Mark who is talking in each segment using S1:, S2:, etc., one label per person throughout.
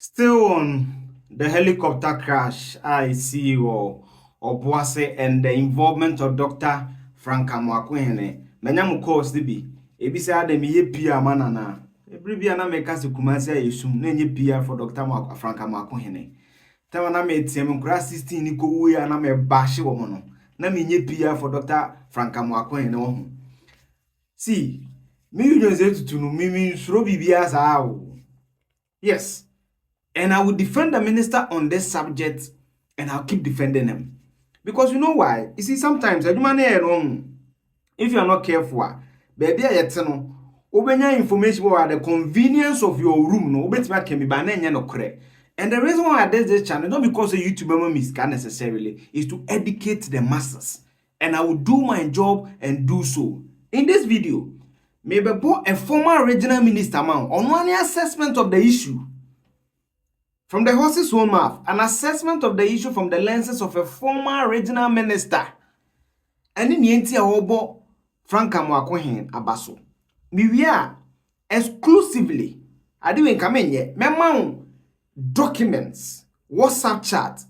S1: Still on the helicopter crash, I see Boase and the involvement of Dr. Frank Amwakwene. Menyamu course bi. Ebi say adam ye pia manana. Every bia na meka se kumase yesum na nye pia for Dr. Frank Amwakwene. Tawa na me tiem kura 16 ni ko wu ya na me bashi wo no. Na me nye pia for Dr. Frank Amwakwene wo ho. See, me you say tutu no me suro bibia sa o. Yes. And I will defend the minister on this subject and I'll keep defending him. Because you know why? You see, sometimes, if you are not careful, baby, obenya information about the convenience of your room, no, can be no correct. And the reason why I did this channel, not because a YouTuber miscan necessarily, is to educate the masses. And I will do my job and do so. In this video, maybe a former regional minister man on one assessment of the issue. From the horse's own mouth, an assessment of the issue from the lenses of a former regional minister. And in the obo Frank Amwakwene abaso. We are exclusively, I didn't come in yet, memo documents, WhatsApp chat,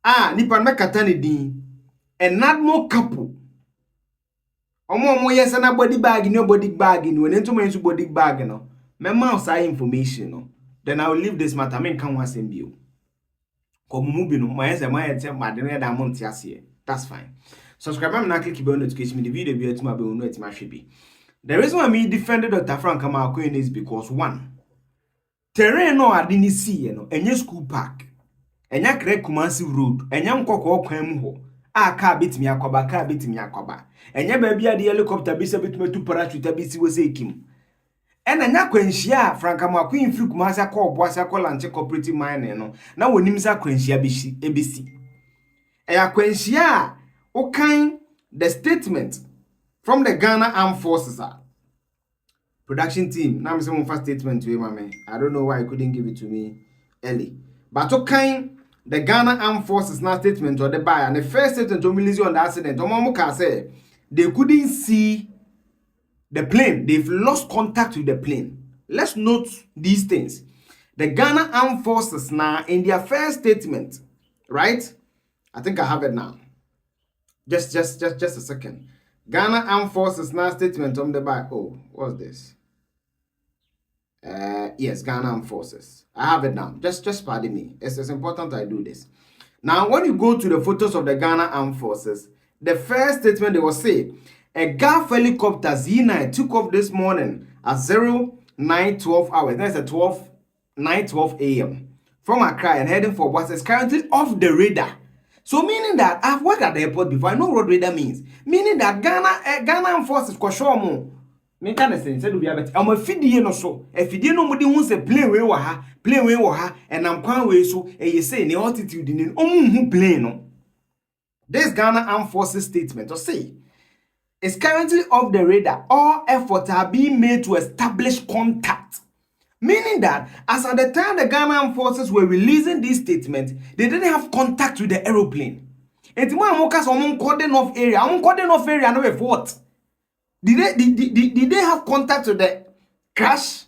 S1: nipan mekatani din, and NADMO couple. Omo yes and body bag, no body bag, when into my body bag, no. Memo say information, no. Then I will leave this matter. I mean, can one send you? Come moving on. My answer, my attempt, my dinner, that month, that's fine. Subscribe and click the bell notification. The video be to my bell note my shippy. The reason why me defended Dr. Frank Amwakwene is because one, terrain no I didn't see, any school park, and ya correct Kumasi road, and young cock kwem ho. Car bit me akoba, car bit me akoba, and ya baby the helicopter be a bit me to parachute bisi was a kim. And anya kwenshia Frank Amwakwene free Kumasi akọ Boase akọ lanche cooperative mining no na wonim sa kwenshia ebisi eya kwenshia o kan the statement from the Ghana Armed Forces production team na me say one first statement to mama I don't know why you couldn't give it to me early but o kan the Ghana Armed Forces na statement or the buy and the first statement to release on the accident omo ka say they couldn't see the plane. They've lost contact with the plane. Let's note these things. The Ghana Armed Forces now, in their first statement, right? I think I have it now. Just a second. Ghana Armed Forces now statement on the back. Oh, what's this? Yes, Ghana Armed Forces. I have it now. Just pardon me. It's important I do this. Now, when you go to the photos of the Ghana Armed Forces, the first statement they will say, a Gulf helicopter Z9 took off this morning at 09:12 hours. That's at 9:12 a.m. from Accra and heading for Boase. It's currently off the radar. So meaning that I've worked at the airport before. I know what radar means. Meaning that Ghana forces kwashomo. Me kind of sense do be abet. I'm a fidie no so. A fidie no mudi won say plane we wo ha, and I'm kwan we so. And you say the altitude in who plane no. This Ghana Armed Forces statement or say is currently off the radar. All efforts are being made to establish contact. Meaning that, as at the time the Ghana Armed Forces were releasing this statement, they didn't have contact with the aeroplane. And the cordon off area, no what? Did they have contact with the crash?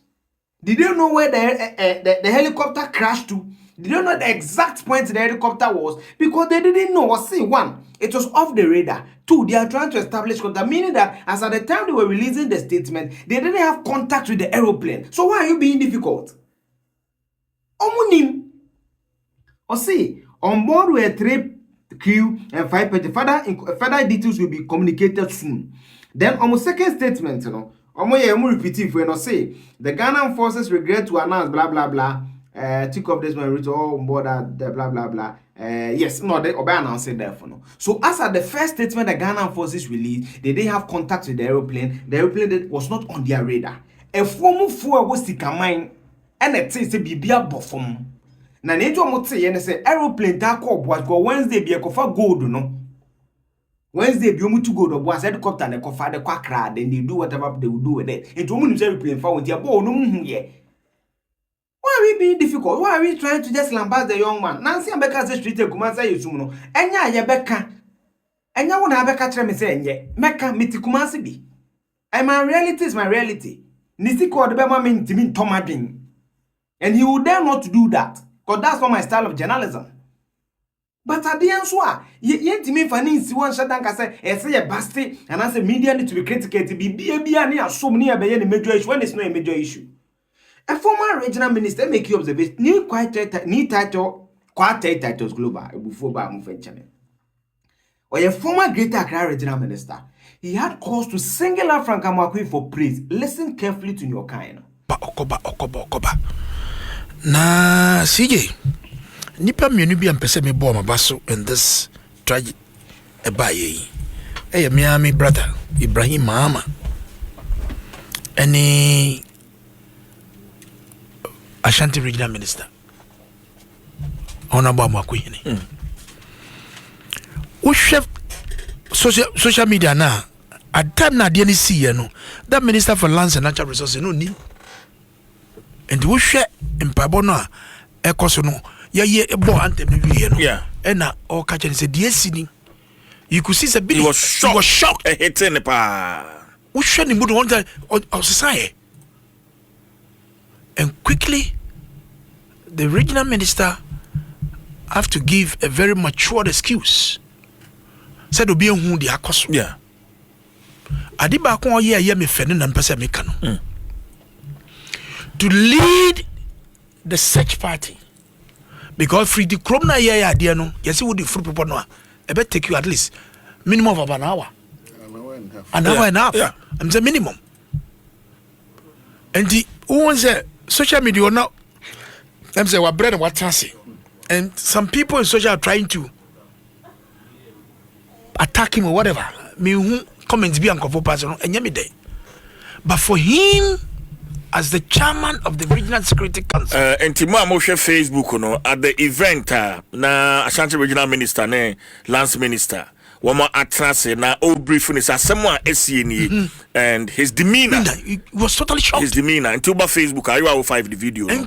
S1: Did they know where the helicopter crashed to? Did they know the exact point the helicopter was? Because they didn't know. See, one, it was off the radar. Two, they are trying to establish contact, meaning that as at the time they were releasing the statement, they didn't have contact with the aeroplane. So why are you being difficult? Omunim. Or see, on board were 3 crew and 5 passengers. Further details will be communicated soon. Then on the second statement, repeating for say the Ghana forces regret to announce blah blah blah. Took off this one route all on board the blah blah blah. Yes, no, they announced it there for no. So as at the first statement the Ghana forces released, they didn't have contact with the aeroplane. The aeroplane was not on their radar. A form of four was the mine and it says to be bottom. Na nejo mote ye ne say aeroplane ta call Boase go Wednesday be kofa gold no. Wednesday be omu to gold or Boase helicopter na kofa the kwakra, then they do whatever they will do with it. It omu ni aeroplane fa won ti abo no mu ye. Why are we being difficult? Why are we trying to just lambast the young man? Nancy Ambeka says street Kumasa Yusum no. Enya ye beka. Enya wona beka kire me say enye. Meka meti Kumasi bi. And my reality is my reality. Nisi ko de be ma me ntimi ntomadwen. And he would dare not to do that. Because that's not my style of journalism. But at the end, so yet me finance one shut down. Say a basti, and I say media need to be critical. To be near so many a major issue when it's not a major issue. A former regional minister make you observe new title, quite titles global before by channel. Or a former Greater Accra regional minister, he had cause to single out Frank Amakwe for praise. Listen carefully to your kind.
S2: Okoba. Na CJ. Nipa mienu bi ampese me bo mabaso in this tragic ebaye. Hey, Miami brother Ibrahim Mahama. Any Ashanti regional minister. Honorable Amakwe. We chef social media now. At time na dey see no. That minister for lands and natural resources no ni. And we share in Pabona Ecosono. Ye bo anthem no.
S3: Yeah.
S2: And na all catch and say the sini. You could see the
S3: He was shocked. Hitting pa.
S2: We share the mood one time of society. And quickly the regional minister have to give a very mature excuse. Said obi ehun di akoso.
S3: Yeah.
S2: Adiba kon ye me fene na mpese me ka no. To lead the search party, because free the chrome na ye ade no, you see what the fruit people no, e be take you at least minimum of an hour. An hour and a half.
S3: Yeah.
S2: I'm the minimum. And the who say social media now, I'm say what bread and what tassy. And some people in social are trying to attack him or whatever. Me who comments be uncomfortable person and yemi day. But for him as the chairman of the Regional Security Council,
S3: and Timo Amoshe Facebook no at the event na Ashanti Regional Minister ne Lance Minister wama atrase na all briefing is someone SCNE and his demeanor
S2: he was totally shocked.
S3: His demeanor and Tuba Facebook I will find the video
S2: and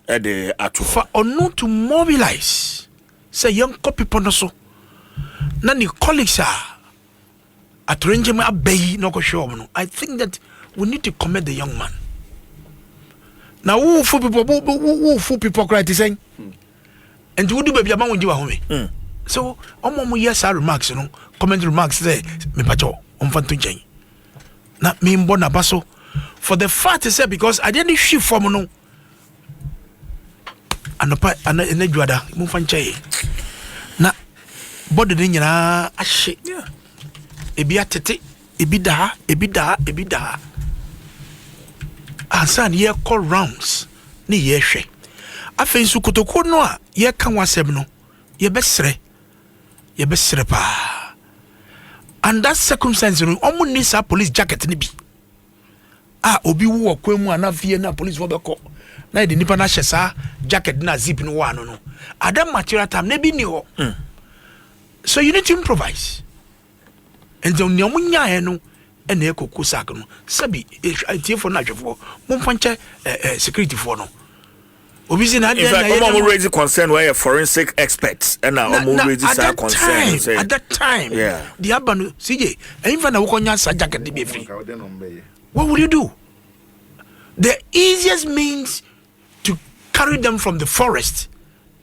S3: at the atu
S2: for not to mobilize say young copy ponoso na ni colleagues are at arrangement abey no go show no. I think that we need to commend the young man. Now who fool people cry to saying and who do baby among you home. So omo yes our remarks you know comment remarks say me pacho on fan to change. Na me mbona baso for the fact is because I didn't shift from no anopa ana juada mo fan chai na body ni nyina ahye ebi atete ebi da ansan ye call rounds ni ye hwe afen su kotoko no a ye kan wasem no ye besre pa and that circumstance no omo ni sa police jacket ni bi obi wo kwemu anafie na police wo beko na de nipa na hye sa jacket na zip no wa no adam material time na bi ni ho so you need to improvise and the nyamunya no ene ekoko sak no sabi etiefo na hwefo momfanche security for no obi si na
S3: in fact I'm raise concern where forensic experts and now I'm raise that concern
S2: at that time
S3: yeah
S2: the abanu CJ even na wokonya sa jacket be free what will you do? The easiest means to carry them from the forest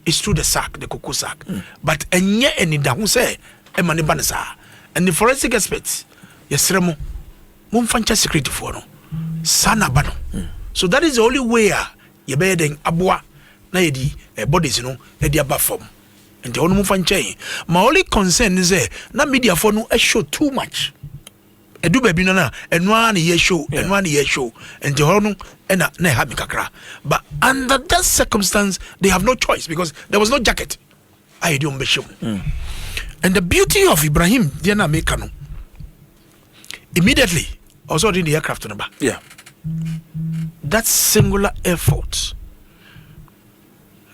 S2: is through the sack, the cocoa sack. But enye eni da hu say e mani banasa and the forensic experts yesremo mumfancha security for no sana bano. So that is the only way ye be den aboa na yedi bodies no e dia ba form and the only mumfancha my only concern is na media for no show too much edu baby no na enwa na ye show and the hono na have kakra but under that circumstance they have no choice because there was no jacket I do show and the beauty of Ibrahim Diana Mekano immediately also in the aircraft number that singular effort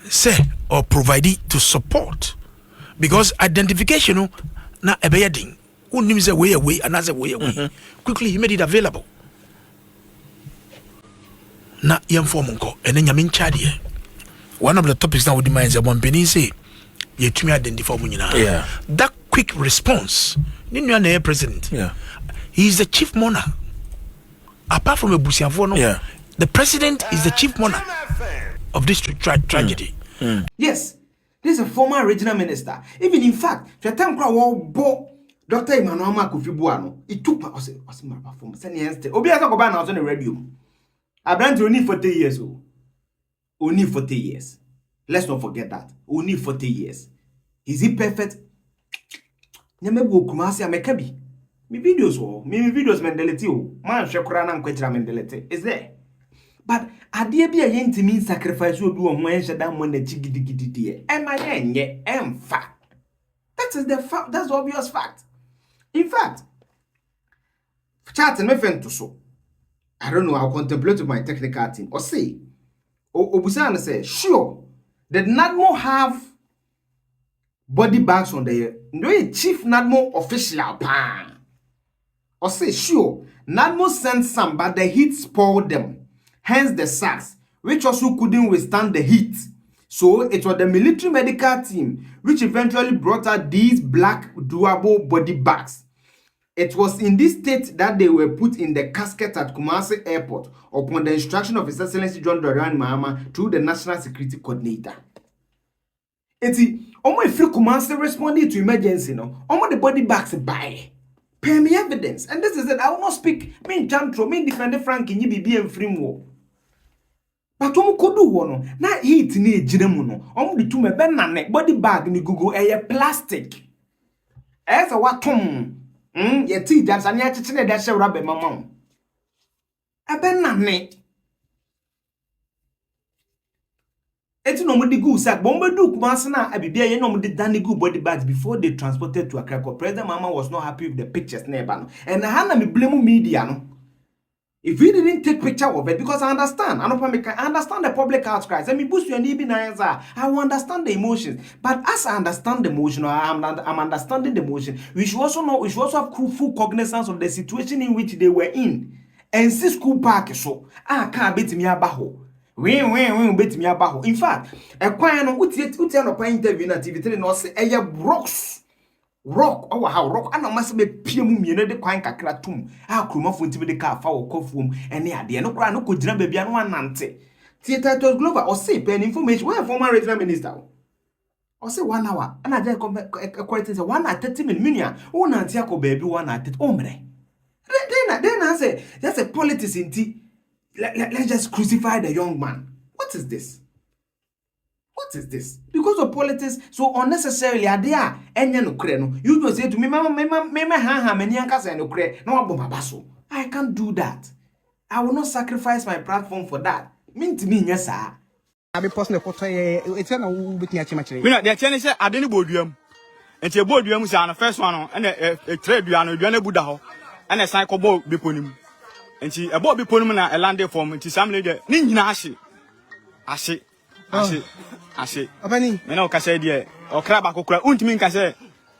S2: say or provided to support because identification na ebeyading unim say way another way quickly he made it available na yam form nko ene nyame nchade one of the topics now with the minds one penny say you to me identify munyina that quick response ni nua na president he is the chief monarch apart from a busianfo no the president is the chief monarch of this tragedy.
S1: Yes, this is a former regional minister. Even in fact, the time crowd Dr. Emmanuel Makufibuano, it took my performance. Obi asa go ban on the radio. I brand only 40 years old. Only 40 years. Let's not forget that. Only 40 years. Is he perfect? Nyamebo kumasi amekabi. Me videos mendeleti o. Man shekura na nkwetira mendeleti. Is there? But adie bi ayentimi sacrifice obi wo ho enhye dan mo na chigidi ema yenye emfa. That is the fact. That's the obvious fact. In fact, chat me fen to so. I don't know, I'll contemplate with my technical team. Or say, Obusana say, sure, did NADMO have body bags on the no chief NADMO official pan? Or say, sure, NADMO sent some, but the heat spoiled them. Hence the sacks, which also couldn't withstand the heat. So it was the military medical team which eventually brought out these black durable body bags. It was in this state that they were put in the casket at Kumasi Airport upon the instruction of His Excellency John Dorian Mahama through the National Security Coordinator. Almost free Kumasi responding to emergency, no. Almost the body bags buy. Pay me evidence. And this is it. I will not speak. Me jantro, me defend Frank in be and free war. But omo kodu wo no na heat ni ejire mu no omo de tume be na ne body bag ni gugu plastic esa watom ye ti jams anya chichi na da shewra be mama ebe na ne eti no mo de gu sack bombe du kuma na abibia ye no mo de dan gu body bags before they transported to Accra. President Mahama was not happy with the pictures na eba no and na me blame media no. If we didn't take picture of it, because I understand, I understand the public outcries. I mean, boost your I will understand the emotions. But as I understand the emotion, I'm understanding the emotion. We should also know, we should also have full cognizance of the situation in which they were in. And see school park so, I can't beat me abaho. We beat me abaho. In fact, a choir no uti no interview na TV3 no say rocks. Rock how rock ana mase be piemu miene de kwan kakra tum a kromafo ntime de ka fa wo kofuom ene ade no kra no ko gina babia no anante Titus Glover or say pen information where former regional minister or say 1 hour ana je quality say 1 hour 30 minutes o na antia ko baby 1 hour 30 omre then I say that's a politics inti let's just crucify the young man. What is this? What is this? Because of politics, so unnecessarily are there. You just say to me, Mama, I can't do that. I will not sacrifice my platform for that. Mean to me, yes, sir.
S4: I be personal photo. It's a bit much.
S5: We know the Chinese say I didn't board and the board is on the first one and a trade you are Buddha and a cycle boat be put him. And she about be put him in a landed form into some lady. Ninashi. I say,
S4: Opani,
S5: me no kase de o kra ba kokra untimi kase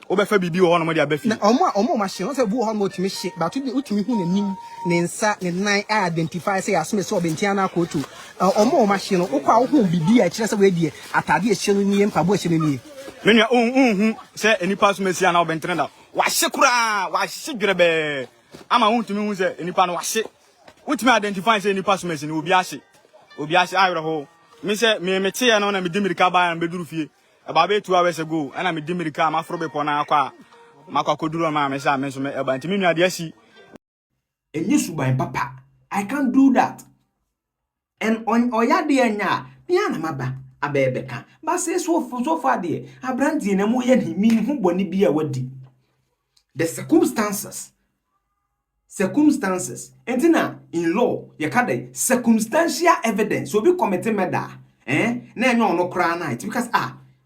S5: o be fa bibi wo no mo de abafi
S4: na omo machine say bu ho mo timi hye but utimi hu nanim ne nsa ne nan identify say asome so obentia na akotu omo machine no ukwa wo hu bibi a kire say we die atade a hye no ni mpabo a hye no ni
S5: me nua hu say enipa so mesia na obentene da wa hye kura wa hye dwerebe ama untimi hu say enipa no wa hye utimi identify say enipa so mesia ni obi a hye ayro ho me say me tie no na me dimirika ba na beduru fie aba be 2 hours ago ana me dimirika ma fro be pona akwa makwa koduru ma me say me so me eba ntimi nua de asi
S1: enye suban papa. I can't do that. And on oya de anya me ana maba abebeka ba say so far de abranti na mo ye mi hu boni bi a wadi the circumstances entina in law you can circumstantial evidence so be committed murder na enyo no kra na it because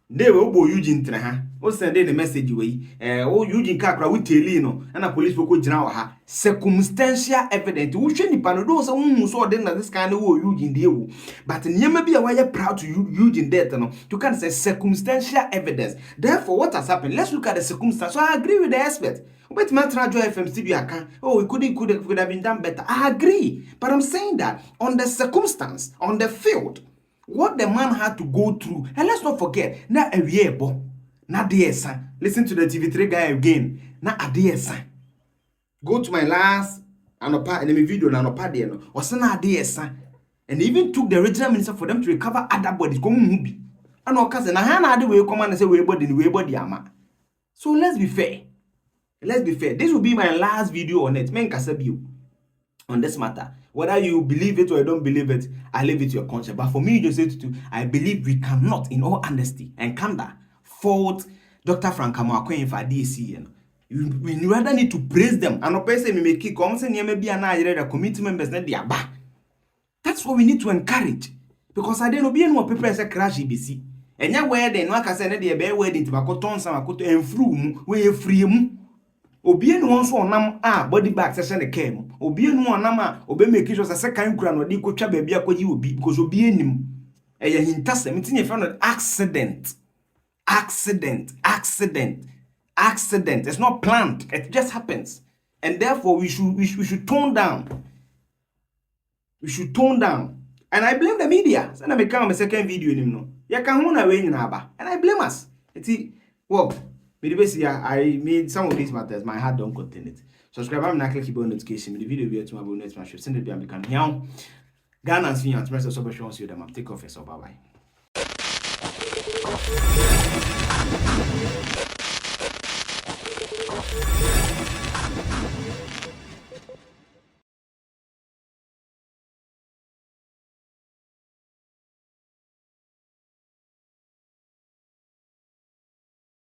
S1: they will bo Eugene tre ha o send the message we o Eugene ka kra we tell no na police go gina wa ha circumstantial evidence wo hwe nipa no do so hu so de na this kind wo Eugene de ewu but nyema bi a why proud to Eugene death no you can say circumstantial evidence. Therefore what has happened, let's look at the circumstance. So I agree with the expert. But my radio FM studio account, it could have been done better. I agree. But I'm saying that on the circumstance, on the field, what the man had to go through, and let's not forget, na a year bo, na DSA. Listen to the TV3 guy again. Na a DSA. Go to my last anopa enemy video na anopa de no. Osa na DSA. And they even took the original minister for them to recover other bodies. And our cousin, I had the way come and say we body ama. So let's be fair. Let's be fair. This will be my last video on it. Men Kasabiu on this matter. Whether you believe it or you don't believe it, I leave it to your conscience. But for me, just say to I believe we cannot, in all honesty and candor, fault Dr. Frank Amoakwen for DSC. We rather need to praise them. And no person me make it come say maybe an committee members not their back. That's what we need to encourage. Because I don't know people say crash EBC. And ya where then waka say na dey be wedding to bakoton some akoto enfru we free mu. Obie no nso onam body bag session the care. Obie no onam obe make sure say second kura no dey kotwa ba bia kwaji obi because obie enim. Eya hintasem ntinye fa no accident. It's not planned. It just happens. And therefore we should tone down. We should tone down. And I blame the media. So I become a second video in him. Ya can hona way in Aba. And I blame us. Well, I made some of these matters. My heart don't contain it. Subscribe. I'm not clicking on notification. The video will be to my bonus. Send it to me. Become here. Ghana and Fiance. Rest of the show. See you them. Take off. So bye bye.